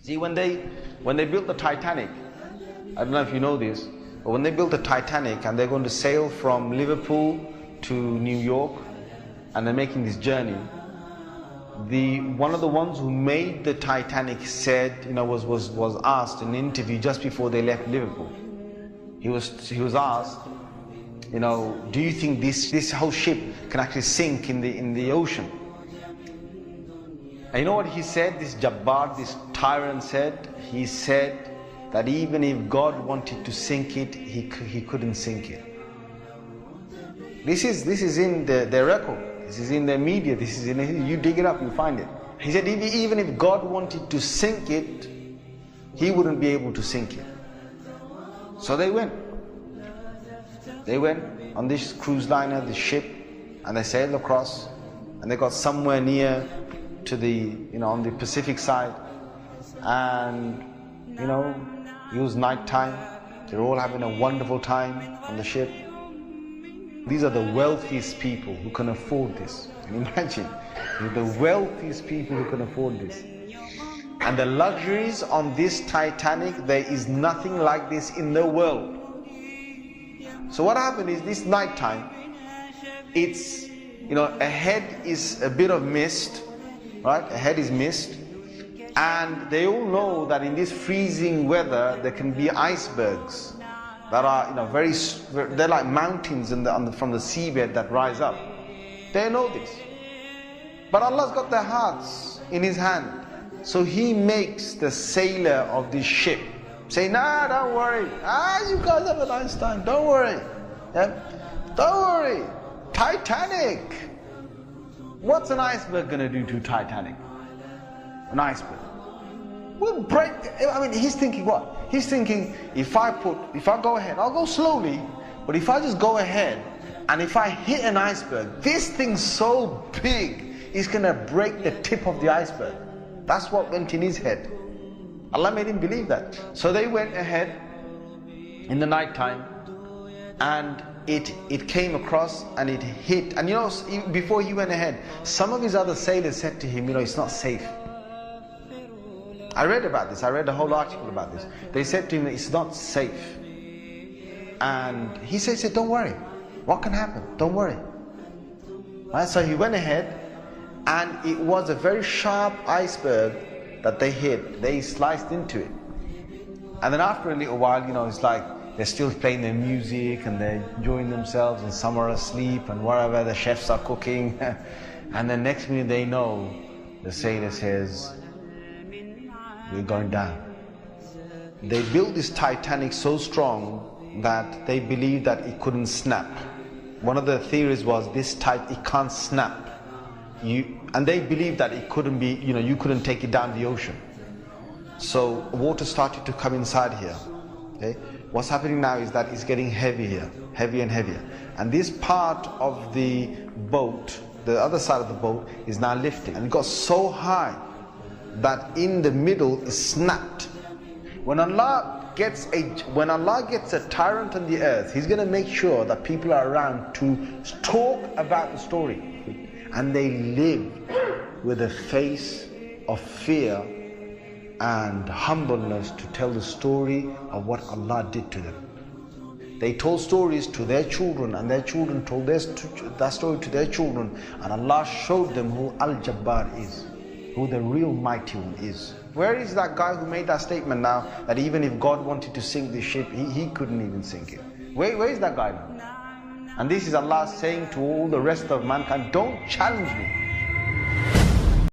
See, when they built the Titanic, I don't know if you know this, but when they built the Titanic and they're going to sail from Liverpool to New York, and they're making this journey, one of the ones who made the Titanic said, was asked in an interview just before they left Liverpool. He was asked, do you think this whole ship can actually sink in the ocean? And you know what he said? This Jabbar, this tyrant said. He said that even if God wanted to sink it, he couldn't sink it. This is in their record. This is in the media. This is you dig it up, you find it. He said even if God wanted to sink it, he wouldn't be able to sink it. So they went. They went on this cruise liner, this ship, and they sailed across, and they got somewhere near to on the Pacific side, and it was night time. They're all having a wonderful time on the ship. These are the wealthiest people who can afford this. Can you imagine? The wealthiest people who can afford this. And the luxuries on this Titanic, there is nothing like this in the world. So what happened is this night time, it's, ahead is a bit of mist, right? Ahead is mist. And they all know that in this freezing weather, there can be icebergs that are, they're like mountains from the seabed that rise up. They know this. But Allah's got their hearts in His hand. So He makes the sailor of this ship say, nah, don't worry. You guys have a nice time. Don't worry. Yeah? Don't worry. Titanic. What's an iceberg going to do to Titanic? An iceberg will break. He's thinking what? He's thinking, if I go ahead, I'll go slowly, but if I just go ahead, and if I hit an iceberg, this thing's so big, it's going to break the tip of the iceberg. That's what went in his head. Allah made him believe that. So they went ahead in the night time, and it came across and it hit. And before he went ahead, some of his other sailors said to him, it's not safe. I read about this. I read a whole article about this. They said to him, it's not safe. And he said, don't worry. What can happen? Don't worry. Right? So he went ahead, and it was a very sharp iceberg that they hit. They sliced into it. And then after a little while, it's like they're still playing their music and they're enjoying themselves, and some are asleep and whatever, the chefs are cooking. And the next minute they know, the sailor says, we're going down. They built this Titanic so strong that they believed that it couldn't snap. One of the theories was it can't snap. And they believed that it couldn't be, you couldn't take it down the ocean. So water started to come inside here. Okay? What's happening now is that it's getting heavier, heavier and heavier. And this part of the boat, the other side of the boat, is now lifting. And it got so high that in the middle is snapped. When Allah gets a tyrant on the earth, He's going to make sure that people are around to talk about the story. And they lived with a face of fear and humbleness to tell the story of what Allah did to them. They told stories to their children, and their children told that story to their children, and Allah showed them who Al-Jabbar is, who the real mighty one is. Where is that guy who made that statement now, that even if God wanted to sink this ship, he couldn't even sink it? Where is that guy now? And this is Allah saying to all the rest of mankind, don't challenge me.